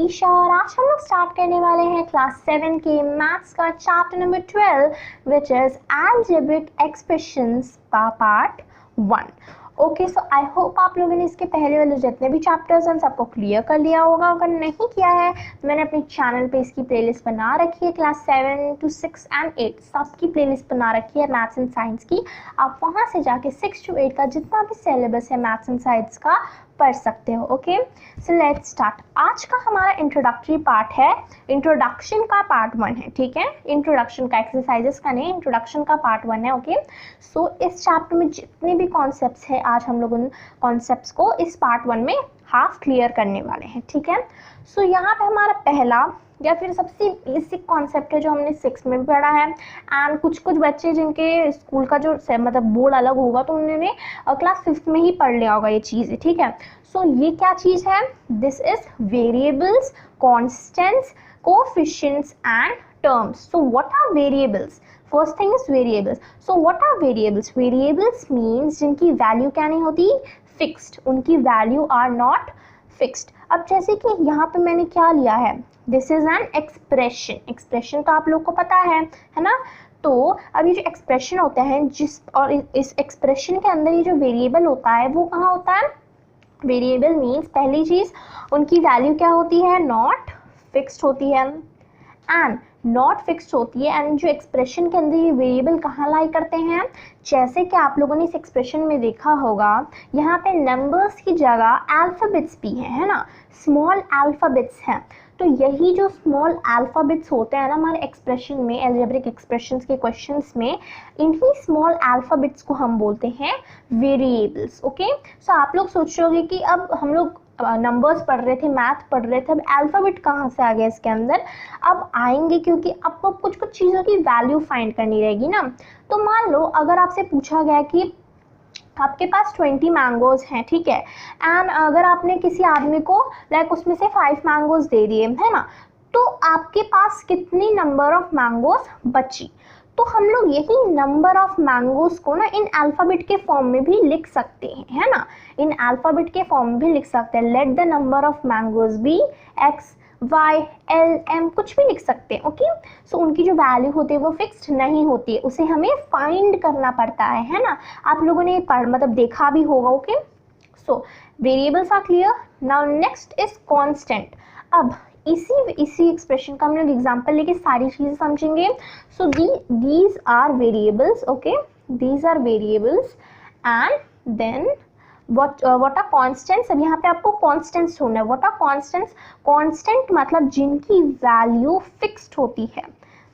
ईशा और आज हम लोग स्टार्ट करने वाले हैं क्लास 7 के मैथ्स का chapter number 12 which is algebraic expressions का part 1। Okay, so I hope आप लोगों ने इसके पहले वाले जितने भी चैप्टर्स हैं सबको क्लियर कर लिया होगा। अगर नहीं किया है तो मैंने अपने चैनल पे इसकी प्लेलिस्ट बना रखी है, क्लास 7 to 6 and 8 सबकी प्लेलिस्ट बना रखी है मैथ्स एंड साइंस की। आप वहाँ से जाके 6 to 8 का जितना भी सिलेबस है मैथ्स एंड साइंस का पढ़ सकते हो। Okay, so let's start. आज का हमारा इंट्रोडक्टरी पार्ट है, इंट्रोडक्शन का पार्ट 1 है। ठीक है, इंट्रोडक्शन का, एक्सरसाइजेस का नहीं, इंट्रोडक्शन का पार्ट 1 है। ओके, सो इस चैप्टर में जितने भी कॉन्सेप्ट्स हैं आज हम लोग उन कॉन्सेप्ट्स को इस पार्ट 1 में हाफ क्लियर करने वाले हैं। ठीक है, सो यहाँ पे हमारा पहला या फिर सबसे बेसिक कॉन्सेप्ट है जो हमने 6 में पढ़ा है। एंड कुछ बच्चे जिनके स्कूल का जो मतलब बोर्ड अलग होगा तो उन्होंने क्लास 5th में ही पढ़ लिया होगा ये चीज़। ठीक है, सो ये क्या चीज़ है? This is variables, constants, coefficients and terms. So what are variables? First thing is variables. So what are variables? Variables means जिनकी वैल्यू क्या नहीं होती, फिक्स्ड, उनकी वैल्यू आर नॉट फिक्स्ड। अब जैसे कि यहाँ पे मैंने क्या लिया है, this is an expression. Expression तो आप लोग को पता है ना? तो अब ये जो एक्सप्रेशन होते हैं जिस और इस एक्सप्रेशन के अंदर ये जो वेरिएबल होता है वो कहाँ होता है? वेरिएबल मीन्स पहली चीज उनकी वैल्यू क्या होती है? नॉट फिक्स्ड होती है। एंड नॉट फिक्स्ड होती है। एंड जो एक्सप्रेशन के अंदर ये वेरिएबल कहाँ लाई करते हैं? जैसे कि आप लोगों ने इस एक्सप्रेशन में देखा होगा यहाँ पे नंबर्स की जगह अल्फाबेट्स भी हैं, है ना? स्मॉल अल्फाबेट्स हैं। तो यही जो स्मॉल अल्फाबेट्स होते हैं ना हमारे एक्सप्रेशन में, अलजेब्रिक एक्सप्रेशंस के क्वेश्चंस में, इन्हीं स्मॉल अल्फाबेट्स को हम बोलते हैं वेरिएबल्स। ओके, सो आप लोग सोच रहे होंगे कि अब हम लोग नंबर्स पढ़ रहे थे, मैथ पढ़ रहे थे, अब अल्फ़ाबेट कहाँ से आ गया इसके अंदर? अब आएंगे क्योंकि आपको कुछ चीज़ों की वैल्यू फाइंड करनी रहेगी ना। तो मान लो अगर आपसे पूछा गया कि आपके पास 20 मैंगोज हैं, ठीक है, एंड अगर आपने किसी आदमी को लाइक उसमें से 5 मैंगोज दे दिए, है ना, तो आपके पास कितनी नंबर ऑफ मैंगोज बची? तो हम लोग यही नंबर ऑफ मैंगोज को ना इन अल्फ़ाबेट के फॉर्म में भी लिख सकते हैं, है ना? इन अल्फ़ाबेट के फॉर्म में भी लिख सकते हैं। Let the number of mangoes be x y l m, कुछ भी लिख सकते हैं। ओके, सो उनकी जो वैल्यू होती है वो फिक्स्ड नहीं होती है, उसे हमें फाइंड करना पड़ता है ना? आप लोगों ने मतलब देखा भी होगा। Okay, so variables are clear. Now next is constant. अब इसी एक्सप्रेशन का हम लोग एग्जांपल लेके सारी चीजें समझेंगे। So these are variables. Okay, these are variables and then what are constants? अब यहाँ पे आपको constants ढूंढना है। what are constants? constant मतलब जिनकी वैल्यू फिक्स्ड होती है।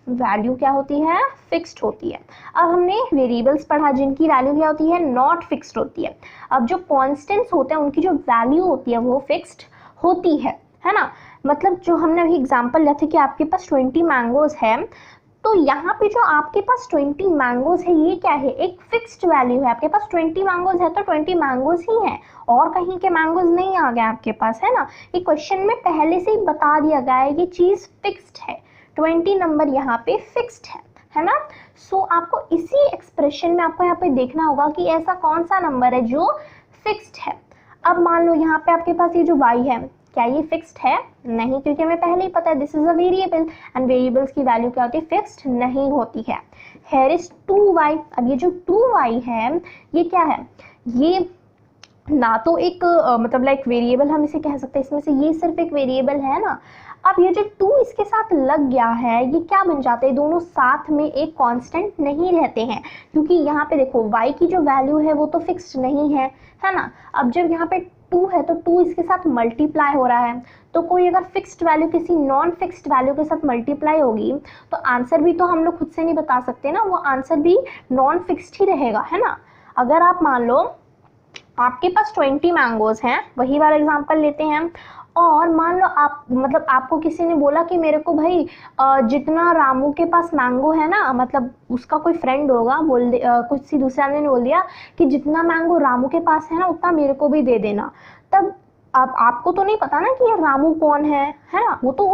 वैल्यू क्या होती है? फिक्स्ड होती है। अब हमने वेरिएबल्स पढ़ा जिनकी वैल्यू क्या होती है? नॉट फिक्स्ड होती है। अब जो कॉन्स्टेंट्स होते हैं उनकी जो वैल्यू होती है वो फिक्स्ड होती है ना? मतलब जो हमने अभी एग्जांपल लिया था कि आपके पास 20 मैंगोज है, तो यहाँ पे जो आपके पास 20 मैंगोज है ये क्या है? एक फिक्स्ड वैल्यू है। आपके पास 20 मैंगोज है तो 20 मैंगोज ही है, और कहीं के मैंगोज नहीं आ गए आपके पास, है ना? ये क्वेश्चन में पहले से ही बता दिया गया है ये चीज फिक्स्ड है, 20 नंबर यहाँ पे फिक्स्ड है ना? सो आपको इसी एक्सप्रेशन में आपको यहाँ पे देखना होगा कि ऐसा कौन सा नंबर है जो फिक्स्ड है। अब मान लो यहाँ पे आपके पास ये जो y है, क्या ये फिक्स्ड है? नहीं, क्योंकि हमें पहले ही पता है this is a variable and variables की वैल्यू क्या होती है? फिक्स्ड नहीं होती है। Here is 2y। अब ये जो 2y है ये क्या है? ये ना तो एक मतलब लाइक वेरिएबल हम इसे कह सकते हैं, इसमें से ये सिर्फ एक वेरिएबल है ना। अब ये जो 2 इसके साथ लग गया है ये क्या बन जाते हैं? दोनों साथ में एक कांस्टेंट नहीं रहते हैं, क्योंकि यहाँ पे देखो y की जो वैल्यू है वो तो फिक्स्ड नहीं है ना? अब जब यहाँ पे 2 है तो 2 इसके साथ मल्टीप्लाई हो रहा है, तो कोई अगर फिक्स्ड वैल्यू किसी नॉन फिक्स्ड वैल्यू के साथ मल्टीप्लाई होगी तो आंसर भी तो हम लोग खुद से नहीं बता सकते ना, वो आंसर भी नॉन फिक्स्ड ही रहेगा, है ना? अगर आप मान लो आपके पास 20 मैंगोज हैं, वही वाला एग्जांपल लेते हैं, और मान लो आप मतलब आपको किसी ने बोला कि मेरे को भाई जितना रामू के पास मैंगो है ना, मतलब उसका कोई फ्रेंड होगा, कुछ दूसरे आदमी ने बोल दिया कि जितना मैंगो रामू के पास है ना उतना मेरे को भी दे देना। तब अब आपको तो नहीं पता ना कि ये रामू कौन है है ना, वो तो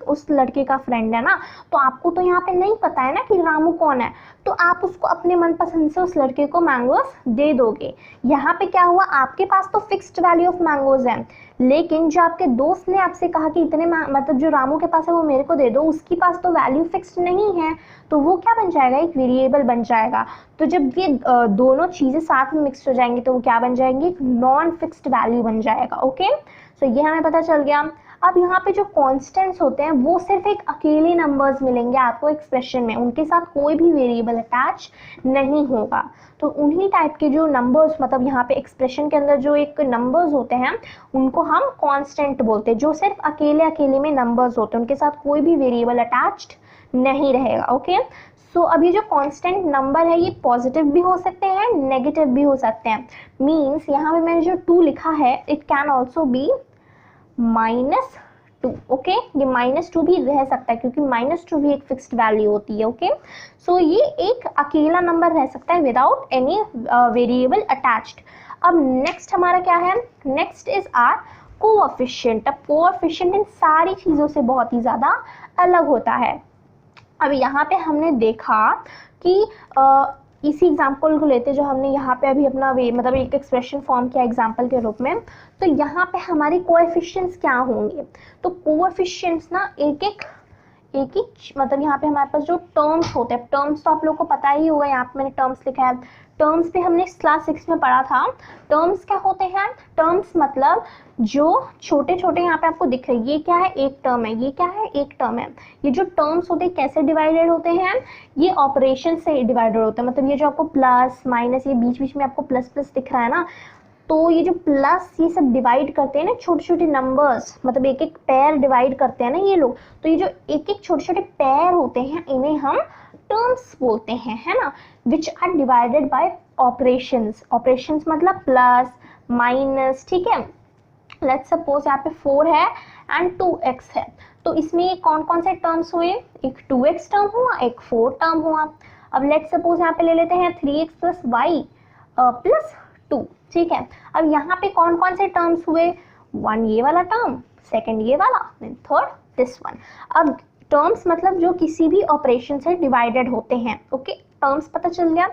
उस लड़के का फ्रेंड है ना, तो आपको तो यहाँ पे नहीं पता है ना कि रामू कौन है, तो आप उसको अपने मनपसंद से उस लड़के को मैंगोस दे दोगे। यहाँ पे क्या हुआ, आपके पास तो फिक्स्ड वैल्यू ऑफ मैंगोज है, लेकिन जो आपके दोस्त ने आपसे कहा कि इतने मतलब जो रामू के पास है वो मेरे को दे दो, उसके पास तो वैल्यू फिक्स्ड नहीं है, तो वो क्या बन जाएगा, एक वेरिएबल बन जाएगा। तो जब ये दोनों चीजें साथ में मिक्स हो जाएंगी तो वो क्या बन जाएंगी, एक नॉन फिक्स्ड वैल्यू बन जाएगा। ओके, सो ये हमें पता चल गया। अब यहाँ पे जो कॉन्स्टेंट्स होते हैं वो सिर्फ एक अकेले नंबर्स मिलेंगे आपको एक्सप्रेशन में, उनके साथ कोई भी वेरिएबल अटैच नहीं होगा। तो उन्हीं टाइप के जो नंबर्स, मतलब यहाँ पे एक्सप्रेशन के अंदर जो एक नंबर्स होते हैं उनको हम कांस्टेंट बोलते हैं, जो सिर्फ अकेले अकेले में नंबर्स होते हैं, उनके साथ कोई भी वेरिएबल अटैच्ड नहीं रहेगा। ओके, सो अब ये जो कांस्टेंट नंबर है ये पॉजिटिव भी हो सकते हैं, नेगेटिव भी हो सकते हैं। मीन्स यहाँ पे मैंने जो 2 लिखा है, it can also be -2। Okay, ये -2 भी रह सकता है क्योंकि -2 भी एक फिक्स्ड वैल्यू होती है। ओके, सो ये एक अकेला नंबर रह सकता है विदाउट एनी वेरिएबल अटैच्ड। अब नेक्स्ट हमारा क्या है, नेक्स्ट इज आर कोएफिशिएंट। अब कोएफिशिएंट इन सारी चीज़ों से बहुत ही ज़्यादा अलग होता है। अब यहाँ पे हमने देखा कि इसी एग्जाम्पल को लेते जो हमने यहाँ पे अभी अपना मतलब एक एक्सप्रेशन फॉर्म किया एग्जाम्पल के रूप में, तो यहाँ पे हमारे कोएफिशिएंट्स क्या होंगे, तो कोएफिशिएंट्स ना एक एक मतलब यहाँ पे हमारे पास जो टर्म्स होते हैं, टर्म्स तो आप लोगों को पता ही होगा, यहाँ पे मैंने टर्म्स लिखा है। टर्म्स पे हमने क्लास 6 में पढ़ा था। टर्म्स क्या होते हैं, टर्म्स मतलब जो छोटे छोटे यहाँ पे आपको दिख रहे हैं, ये क्या है, एक टर्म है, ये क्या है, एक टर्म है। ये जो टर्म्स होते हैं कैसे डिवाइडेड होते हैं, ये ऑपरेशन से डिवाइडेड होते हैं। मतलब ये जो आपको प्लस माइनस, ये बीच बीच में आपको प्लस प्लस दिख रहा है ना, तो ये जो प्लस ये सब डिवाइड करते हैं ना छोटे छोटे नंबर्स, मतलब एक एक पेयर डिवाइड करते हैं ना ये लोग, तो ये जो एक एक छोटे छोटे पेयर होते हैं इन्हें हम टर्म्स बोलते हैं, है ना, which are divided by operations. Operations मतलब प्लस माइनस, ठीक है। लेट्स सपोज यहाँ पे 4 है एंड 2x है, तो इसमें कौन कौन से टर्म्स हुए, एक 2x टर्म हुआ, एक 4 टर्म हुआ। अब लेट्स सपोज यहाँ पे ले लेते हैं 3x + y + 2, ठीक है। अब यहाँ पे कौन कौन से टर्म्स हुए, 1 ये वाला टर्म, सेकंड ये वाला, देन थर्ड दिस वन। अब टर्म्स मतलब जो किसी भी ऑपरेशन से डिवाइडेड होते हैं। ओके, टर्म्स पता चल गया।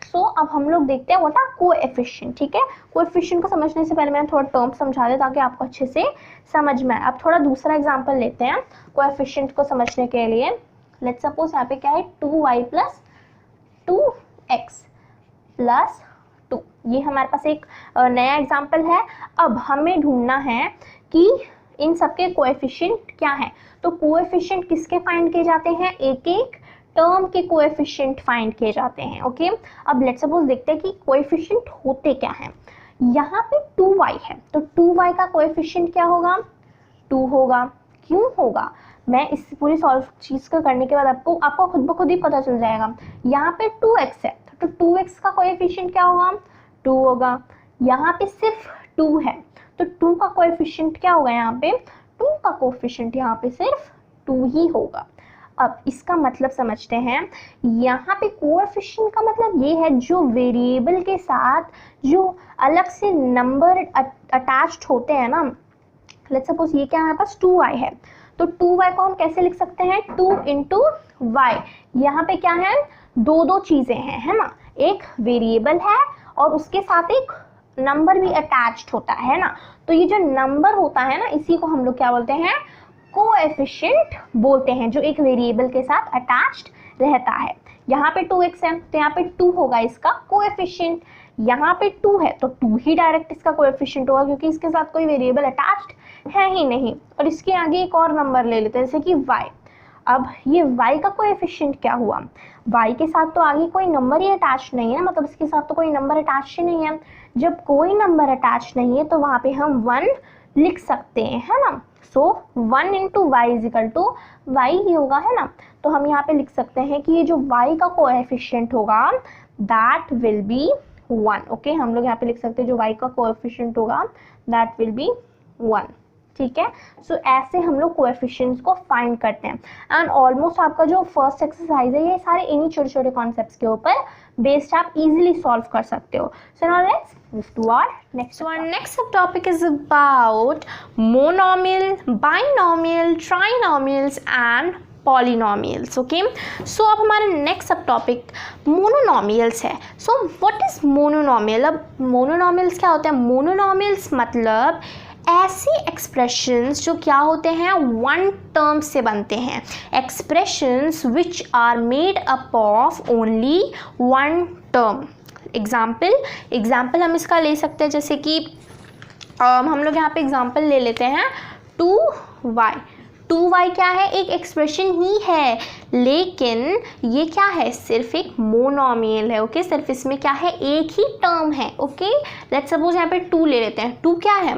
सो अब हम लोग देखते हैं व्हाट आर कोएफिशिएंट, ठीक है। कोएफिशिएंट को समझने से पहले मैंने थोड़ा टर्म समझा दिया ताकि आपको अच्छे से समझ में आए। अब थोड़ा दूसरा एग्जांपल लेते हैं कोएफिशिएंट को समझने के लिए। लेट्स सपोज यहाँ पे क्या है, 2y + 2x + 2, ये हमारे पास एक नया एग्जाम्पल है। अब हमें ढूंढना है कि इन सबके कोएफिशिएंट क्या है। तो कोएफिशिएंट किसके फाइंड किए जाते हैं, एक एक टर्म के कोएफिशिएंट फाइंड किए जाते हैं। ओके, अब लेट्स सपोज देखते हैं कि कोएफिशिएंट होते क्या हैं। यहाँ पे 2y है, तो 2y का कोएफिशिएंट क्या होगा, 2 होगा। क्यों होगा, मैं इस पूरी सॉल्व चीज को करने के बाद आपको खुद ब खुद ही पता चल जाएगा। यहाँ पे 2x है, तो 2x का कोएफिशिएंट क्या होगा, 2 होगा। यहाँ पे सिर्फ 2 है, तो 2 का कोएफिशिएंट क्या होगा, यहाँ पे 2 का कोएफिशिएंट यहाँ पे सिर्फ 2 ही होगा। अब इसका मतलब समझते हैं, यहाँ पे कोएफिशिएंट का मतलब ये है जो वेरिएबल के साथ जो अलग से नंबर अटैच्ड होते हैं ना। लेट्स सपोज ये क्या हमारे पास 2y है, तो 2y को हम कैसे लिख सकते हैं, 2 × y। यहाँ पे क्या है, दो चीजें हैं, है ना, एक वेरिएबल है और उसके साथ एक नंबर भी अटैच्ड होता है ना। तो ये जो नंबर होता है ना, इसी को हम लोग क्या बोलते हैं, कोएफिशिएंट बोलते हैं, जो एक वेरिएबल के साथ अटैच्ड रहता है। यहाँ पे 2x है, तो यहाँ पे 2 होगा इसका कोएफिशिएंट। यहाँ पे 2 है, तो 2 ही डायरेक्ट इसका कोएफिशिएंट होगा क्योंकि इसके साथ कोई वेरिएबल अटैच्ड है ही नहीं। और इसके आगे एक और नंबर ले लेते हैं, जैसे कि y। अब ये y का कोएफिशिएंट क्या हुआ, y के साथ तो आगे कोई नंबर ही अटैच नहीं है, मतलब इसके साथ तो कोई नंबर अटैच ही नहीं है। जब कोई नंबर अटैच नहीं है तो वहाँ पे हम 1 लिख सकते हैं, है ना। सो 1 × y = y ही होगा, है ना। तो हम यहाँ पे लिख सकते हैं कि ये जो y का कोएफिशिएंट होगा दैट विल बी 1। ओके, हम लोग यहाँ पे लिख सकते हैं जो y का कोएफिशिएंट होगा दैट विल बी 1, ठीक है। सो ऐसे हम लोग कोएफिशिएंट्स को फाइंड करते हैं। एंड ऑलमोस्ट आपका जो फर्स्ट एक्सरसाइज है ये सारे इन्हीं छोटे छोटे कॉन्सेप्ट्स के ऊपर बेस्ड आप इजीली सॉल्व कर सकते हो. So now let's move to our next. So our next sub topic is about monomial, binomial, trinomials and polynomials. Okay, so अब हमारा नेक्स्ट सब टॉपिक मोनोनोमियल्स है. So what is monomial? अब monomials क्या होते हैं? मोनोनोमियल्स मतलब ऐसी एक्सप्रेशंस जो क्या होते हैं, वन टर्म से बनते हैं. Expressions which are made up of only one term. Example हम इसका ले सकते हैं, जैसे कि हम लोग यहाँ पे एग्जाम्पल ले लेते हैं 2y. 2y क्या है? एक एक्सप्रेशन ही है, लेकिन ये क्या है? सिर्फ एक मोनोमियल है. ओके, सिर्फ इसमें क्या है? एक ही टर्म है. ओके, लेट्स सपोज यहाँ पे 2 ले लेते हैं. 2 क्या है?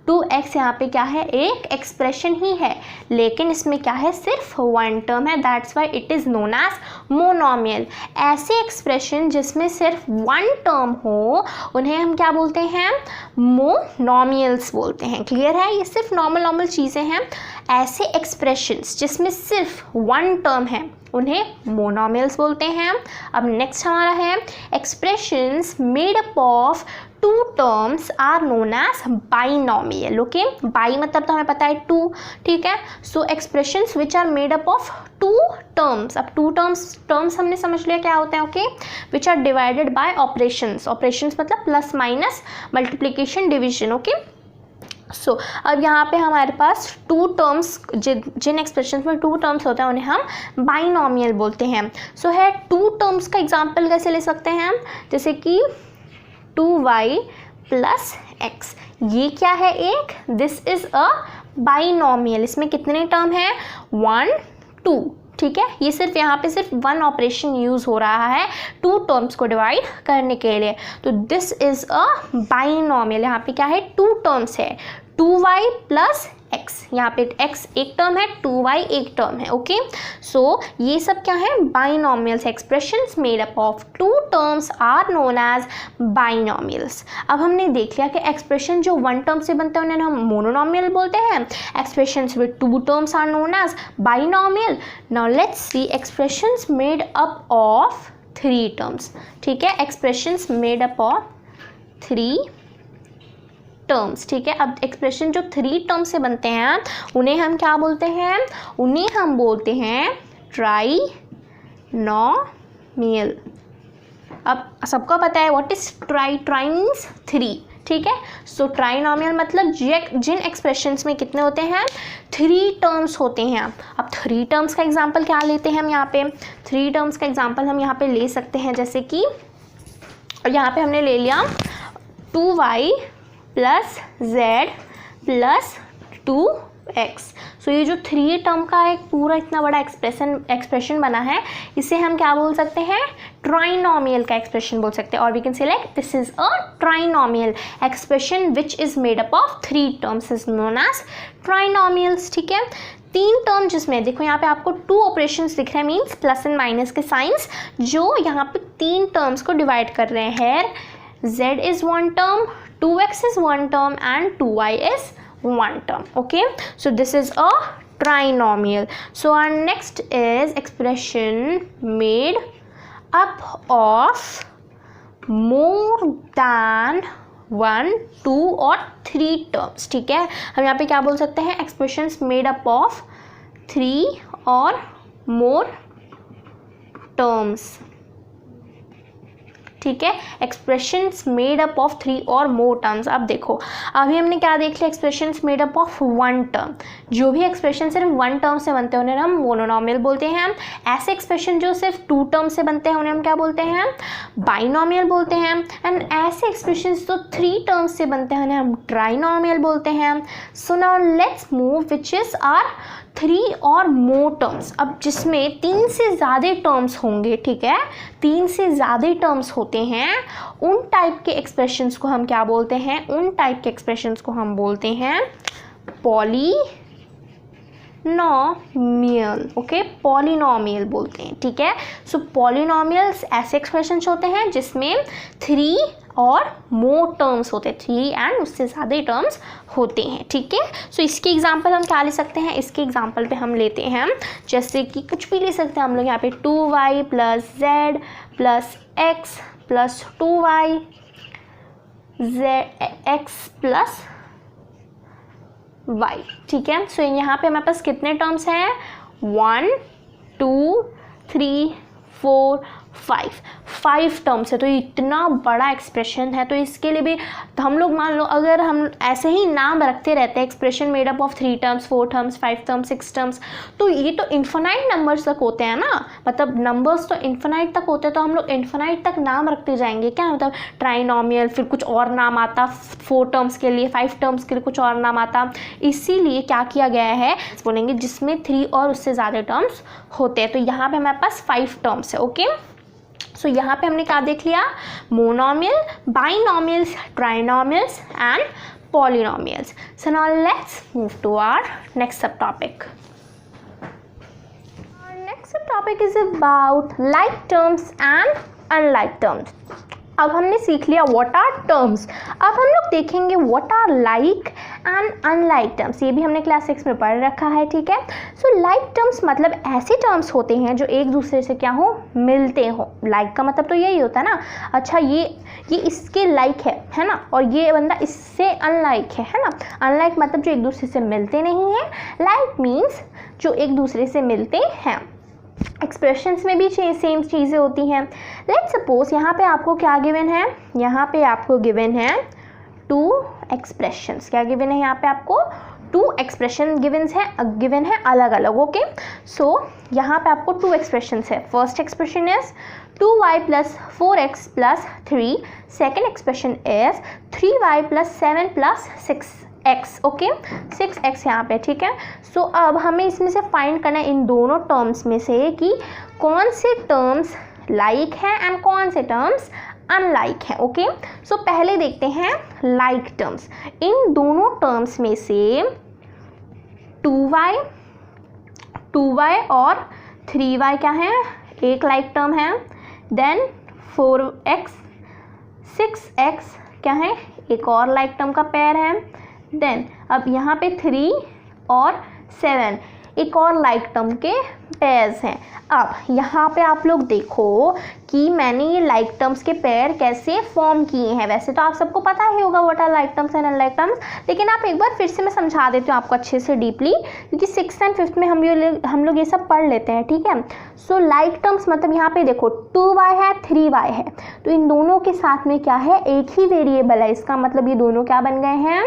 2x यहाँ पे क्या है? एक एक्सप्रेशन ही है, लेकिन इसमें क्या है? सिर्फ वन टर्म है. That's why it is known as monomial. ऐसे एक्सप्रेशन जिसमें सिर्फ वन टर्म हो उन्हें हम क्या बोलते हैं? मोनोमियल्स बोलते हैं. क्लियर है? ये सिर्फ नॉर्मल चीज़ें हैं. ऐसे एक्सप्रेशंस जिसमें सिर्फ वन टर्म है उन्हें मोनोमियल्स बोलते हैं. अब नेक्स्ट हमारा है expressions made up of two terms are known as binomial. Okay, bi मतलब तो हमें पता है 2. ठीक है, so expressions which are made up of two terms. अब टू टर्म्स हमने समझ लिया क्या होते हैं. Okay, which are divided by operations. Operations मतलब plus minus, multiplication, division. Okay, so अब यहाँ पे हमारे पास टू टर्म्स, जिन एक्सप्रेशन में टू टर्म्स होते हैं उन्हें हम बाइनोमियल बोलते हैं. सो है टू टर्म्स का एग्जांपल कैसे ले सकते हैं हम? जैसे कि 2y प्लस x. ये क्या है? एक, दिस इज अ बाइनोमियल. इसमें कितने टर्म हैं? 1 2. ठीक है, ये सिर्फ यहाँ पे सिर्फ वन ऑपरेशन यूज़ हो रहा है टू टर्म्स को डिवाइड करने के लिए. तो दिस इज अ बाइनोमियल. यहाँ पे क्या है? टू टर्म्स है, 2y प्लस x. यहाँ पे x एक टर्म है, 2y एक टर्म है. ओके, सो ये सब क्या है? Binomials. Expressions made up of two terms are known as binomials. अब हमने देख लिया कि एक्सप्रेशन जो वन टर्म से बनते हैं उन्हें हम मोनोनोमियल बोलते हैं. Expressions with two terms are known as binomial. Now let's see expressions made up of three terms. ठीक है, expressions made up of three terms. ठीक है, अब एक्सप्रेशन जो थ्री टर्म्स से बनते हैं उन्हें हम क्या बोलते हैं? उन्हें हम बोलते हैं ट्राइनोमियल. अब सबको पता है व्हाट इज ट्राई मीन्स 3. ठीक है, सो ट्राइनोमियल मतलब जिन एक्सप्रेशंस में कितने होते हैं? 3 टर्म्स होते हैं. अब 3 टर्म्स का एग्जांपल क्या लेते हैं हम यहाँ पे? 3 टर्म्स का एग्जांपल हम यहाँ पे ले सकते हैं, जैसे कि यहाँ पे हमने ले लिया 2y plus z plus 2x. सो ये जो 3 टर्म का एक पूरा इतना बड़ा एक्सप्रेशन बना है, इसे हम क्या बोल सकते हैं? ट्राइनोमियल का एक्सप्रेशन बोल सकते हैं. और we can say like this is a trinomial. Expression which is made up of 3 terms is known as trinomials. ठीक है, 3 टर्म जिसमें देखो यहाँ पे आपको 2 ऑपरेशंस दिख रहे हैं, मीन्स प्लस एंड माइनस के साइंस, जो यहाँ पे 3 टर्म्स को डिवाइड कर रहे हैं. z is one term, 2x is one term and 2y is one term. Okay, so this is a trinomial. So our next is expression made up of more than 1 2 और 3 terms. ठीक है, हम यहाँ पे क्या बोल सकते हैं? expressions made up of 3 और more terms. ठीक है, एक्सप्रेशंस मेड अप ऑफ 3 और मोर टर्म्स. अब देखो, अभी हमने क्या देख लिया? Expressions made up of one term. जो भी एक्सप्रेशन सिर्फ वन टर्म से बनते हैं उन्हें हम मोनोनोमियल बोलते हैं. ऐसे एक्सप्रेशन जो सिर्फ 2 टर्म से बनते हैं उन्हें हम क्या बोलते हैं? बाइनोमियल बोलते हैं. एंड ऐसे एक्सप्रेशंस जो 3 टर्म्स से बनते हैं उन्हें हम ट्राइनोमियल बोलते हैं. So now let's move which is are 3 और मोर टर्म्स. अब जिसमें 3 से ज़्यादा टर्म्स होंगे. ठीक है, 3 से ज़्यादा टर्म्स होते हैं, उन टाइप के एक्सप्रेशंस को हम क्या बोलते हैं? उन टाइप के एक्सप्रेशंस को हम बोलते हैं पॉलिनोमियल. ओके, पॉलिनोमियल बोलते हैं. ठीक है, सो पॉलिनोमियल्स ऐसे एक्सप्रेशंस होते हैं जिसमें 3 और मोर टर्म्स होते हैं, 3 एंड उससे ज़्यादा टर्म्स होते हैं, ठीक है। सो इसके एग्जांपल हम क्या ले सकते हैं, इसके एग्जांपल पे हम लेते हैं जैसे कि कुछ भी ले सकते हैं हम लोग यहाँ पे 2y plus z plus x plus 2y x plus y, ठीक है। सो यहाँ पे हमारे पास कितने टर्म्स हैं, 1 2 3 4 5 टर्म्स है। तो इतना बड़ा एक्सप्रेशन है, तो इसके लिए भी तो हम लोग मान लो अगर हम ऐसे ही नाम रखते रहते हैं, expression made up of 3 terms 4 terms 5 terms 6 terms, तो ये तो इन्फिनाइट नंबर्स तक होते हैं ना, मतलब नंबर्स तो इन्फिनाइट तक होते हैं, तो हम लोग इन्फिनाइट तक नाम रखते जाएंगे। क्या मतलब ट्राइनोमियल, फिर कुछ और नाम आता 4 टर्म्स के लिए, 5 टर्म्स के लिए कुछ और नाम आता। इसीलिए क्या किया गया है बोलेंगे जिसमें 3 और उससे ज़्यादा टर्म्स होते हैं। तो यहाँ पे हमारे पास 5 टर्म्स है, ओके। सो यहाँ पे हमने क्या देख लिया, monomial, binomials, trinomials and polynomials. So now let's move to our next sub topic. Next sub topic is about like terms and unlike terms. अब हमने सीख लिया व्हाट आर टर्म्स, अब हम लोग देखेंगे what are like and unlike terms. ये भी हमने क्लास 6 में पढ़ रखा है, ठीक है। सो लाइक टर्म्स मतलब ऐसे टर्म्स होते हैं जो एक दूसरे से क्या हो, मिलते हो। लाइक का मतलब तो यही होता है ना, अच्छा ये इसके लाइक है ना, और ये बंदा इससे अनलाइक है ना। अनलाइक मतलब जो एक दूसरे से मिलते नहीं हैं, लाइक मीन्स जो एक दूसरे से मिलते हैं। एक्सप्रेशंस में भी सेम चीज़ें होती हैं। लेट्स सपोज यहाँ पे आपको क्या गिवन है, यहाँ पे आपको गिवन है 2 एक्सप्रेशंस। क्या गिवन है यहाँ पे आपको, 2 एक्सप्रेशन गिवन है अलग अलग, ओके। सो यहाँ पे आपको 2 एक्सप्रेशंस है। First expression is 2y plus 4x plus 3, second expression is 3y plus 7 plus 6x, okay, 6x यहाँ पे, ठीक है। सो अब हमें इसमें से फाइंड करना है इन दोनों टर्म्स में से कि कौन से टर्म्स लाइक हैं एंड कौन से टर्म्स अनलाइक है, ओके। सो पहले देखते हैं लाइक टर्म्स। इन दोनों टर्म्स में से 2y और 3y क्या है, एक लाइक टर्म है। देन 4x 6x क्या है, एक और लाइक टर्म का पेयर है। देन अब यहाँ पे 3 और 7 एक और लाइक टर्म के पेयर्स हैं। अब यहाँ पे आप लोग देखो कि मैंने ये लाइक टर्म्स के पेयर कैसे फॉर्म किए हैं। वैसे तो आप सबको पता ही होगा what are like terms and unlike terms, लेकिन आप एक बार फिर से मैं समझा देती हूँ आपको अच्छे से डीपली, क्योंकि 6th एंड 5th में हम लोग ये सब पढ़ लेते हैं, ठीक है। सो लाइक टर्म्स मतलब यहाँ पे देखो 2y है 3y है, तो इन दोनों के साथ में क्या है, एक ही वेरिएबल है। इसका मतलब ये दोनों क्या बन गए हैं,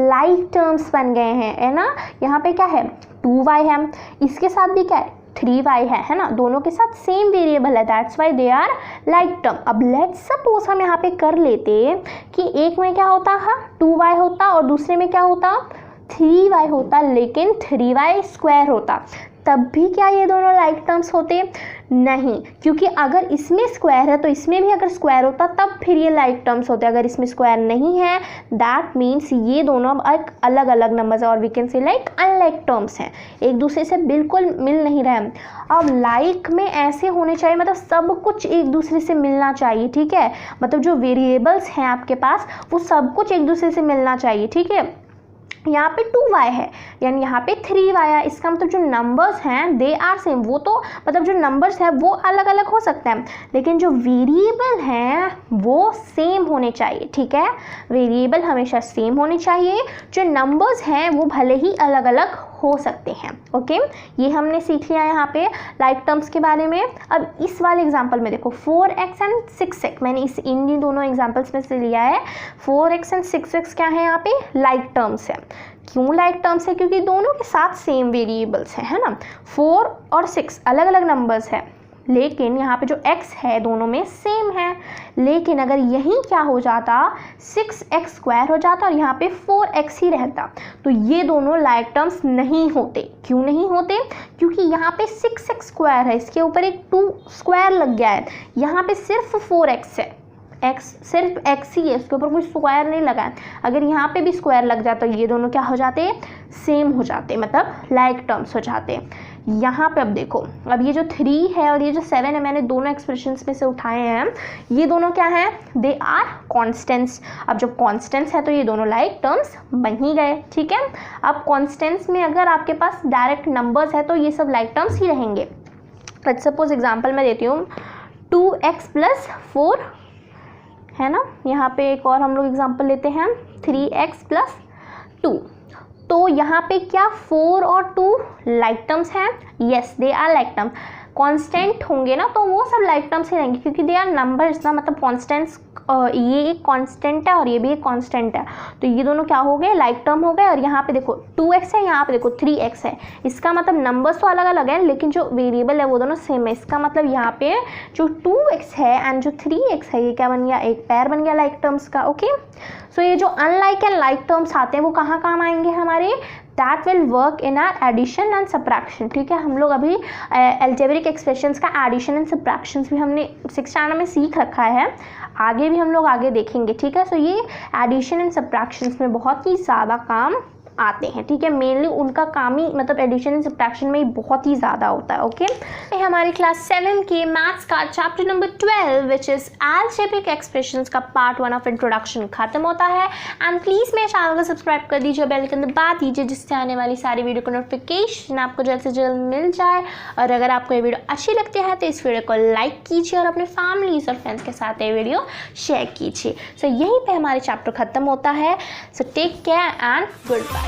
लाइक टर्म्स बन गए हैं, है ना। यहाँ पे क्या है 2y है, इसके साथ भी क्या है 3y है ना, दोनों के साथ सेम वेरिएबल है, that's why they are like term. अब लेट्स सपोज हम यहाँ पे कर लेते कि एक में क्या होता है 2y होता और दूसरे में क्या होता 3y होता, लेकिन 3y स्क्वायर होता, तब भी क्या ये दोनों लाइक टर्म्स होते, नहीं, क्योंकि अगर इसमें स्क्वायर है तो इसमें भी अगर स्क्वायर होता तब फिर ये लाइक टर्म्स होते। अगर इसमें स्क्वायर नहीं है दैट मीन्स ये दोनों अब अलग अलग नंबर्स है और we can say like unlike terms हैं, एक दूसरे से बिल्कुल मिल नहीं रहे। अब लाइक में ऐसे होने चाहिए, मतलब सब कुछ एक दूसरे से मिलना चाहिए, ठीक है, मतलब जो वेरिएबल्स हैं आपके पास वो सब कुछ एक दूसरे से मिलना चाहिए, ठीक है। यहाँ पे 2y है यानी यहाँ पे 3y है, इसका मतलब जो नंबर्स हैं दे आर सेम, वो तो मतलब जो नंबर्स हैं वो अलग अलग हो सकते हैं, लेकिन जो वेरिएबल हैं वो सेम होने चाहिए, ठीक है। वेरिएबल हमेशा सेम होने चाहिए, जो नंबर्स हैं वो भले ही अलग अलग हो सकते हैं, ओके। ये हमने सीख लिया यहाँ पे लाइक टर्म्स के बारे में। अब इस वाले एग्जांपल में देखो 4x एंड 6x, मैंने इन दोनों एग्जांपल्स में से लिया है। 4x एंड 6x क्या है यहाँ पे लाइक टर्म्स है। क्यों लाइक टर्म्स है, क्योंकि दोनों के साथ सेम वेरिएबल्स हैं, है ना। 4 और 6 अलग अलग नंबर्स है, लेकिन यहाँ पे जो x है दोनों में सेम है। लेकिन अगर यहीं क्या हो जाता 6x स्क्वायर हो जाता और यहाँ पे 4x ही रहता, तो ये दोनों लाइक टर्म्स नहीं होते। क्यों नहीं होते, क्योंकि यहाँ पे 6x स्क्वायर है, इसके ऊपर एक 2 स्क्वायर लग गया है, यहाँ पे सिर्फ 4x है, x सिर्फ x ही है, इसके ऊपर कोई स्क्वायर नहीं लगा है। अगर यहाँ पे भी स्क्वायर लग जाता तो ये दोनों क्या हो जाते सेम हो जाते, मतलब लाइक टर्म्स हो जाते। यहाँ पे अब देखो, अब ये जो 3 है और ये जो 7 है, मैंने दोनों एक्सप्रेशंस में से उठाए हैं, ये दोनों क्या हैं, दे आर कॉन्स्टेंट्स। अब जब कॉन्स्टेंट्स है तो ये दोनों लाइक टर्म्स बन ही गए, ठीक है। अब कॉन्स्टेंट्स में अगर आपके पास डायरेक्ट नंबर्स है तो ये सब लाइक टर्म्स ही रहेंगे। लेट्स सपोज एग्जांपल मैं देती हूँ, 2x + 4 है ना, यहाँ पे एक और हम लोग एग्जांपल लेते हैं, 3x + 2। तो यहाँ पे क्या 4 और 2 लाइक टर्म्स हैं? Yes, they are like term. Constant होंगे ना तो वो सब लाइक टर्म्स ही रहेंगे, क्योंकि दे आर नंबर्स ना, मतलब कॉन्स्टेंट्स, ये एक कांस्टेंट है और ये भी एक कांस्टेंट है, तो ये दोनों क्या हो गए, लाइक टर्म हो गए। और यहाँ पे देखो 2x है, यहाँ पे देखो 3x है, इसका मतलब नंबर्स तो अलग अलग है लेकिन जो वेरिएबल है वो दोनों सेम है। इसका मतलब यहाँ पे जो 2x है एंड जो 3x है, ये क्या बन गया, एक पेयर बन गया लाइक टर्म्स का। ओके, सो ये जो अनलाइक एंड लाइक टर्म्स आते हैं वो कहाँ काम आएंगे हमारे, that will work in are addition and subtraction, ठीक है। हम लोग अभी अलजेब्रिक एक्सप्रेशंस का एडिशन एंड सब्ट्रैक्शन भी हमने 6th स्टैंडर्ड में सीख रखा है, आगे भी हम लोग आगे देखेंगे, ठीक है। सो ये एडिशन एंड सब्ट्रैक्शंस में बहुत ही ज़्यादा काम आते हैं, ठीक है। मेनली उनका काम ही मतलब एडिशन एंड सब्ट्रैक्शन में ही बहुत ही ज़्यादा होता है। ओके, हमारी क्लास 7 के मैथ्स का chapter number 12 which is algebraic expressions का पार्ट 1 ऑफ इंट्रोडक्शन खत्म होता है। एंड प्लीज़ मेरे चैनल को सब्सक्राइब कर दीजिए, बेल आइकन दबा दीजिए, जिससे आने वाली सारी वीडियो को नोटिफिकेशन आपको जल्द से जल्द मिल जाए। और अगर आपको ये वीडियो अच्छी लगती है तो इस वीडियो को लाइक कीजिए और अपने फैमिलीज और फ्रेंड्स के साथ ये वीडियो शेयर कीजिए। सो यहीं पर हमारे चैप्टर खत्म होता है। So take care and good bye.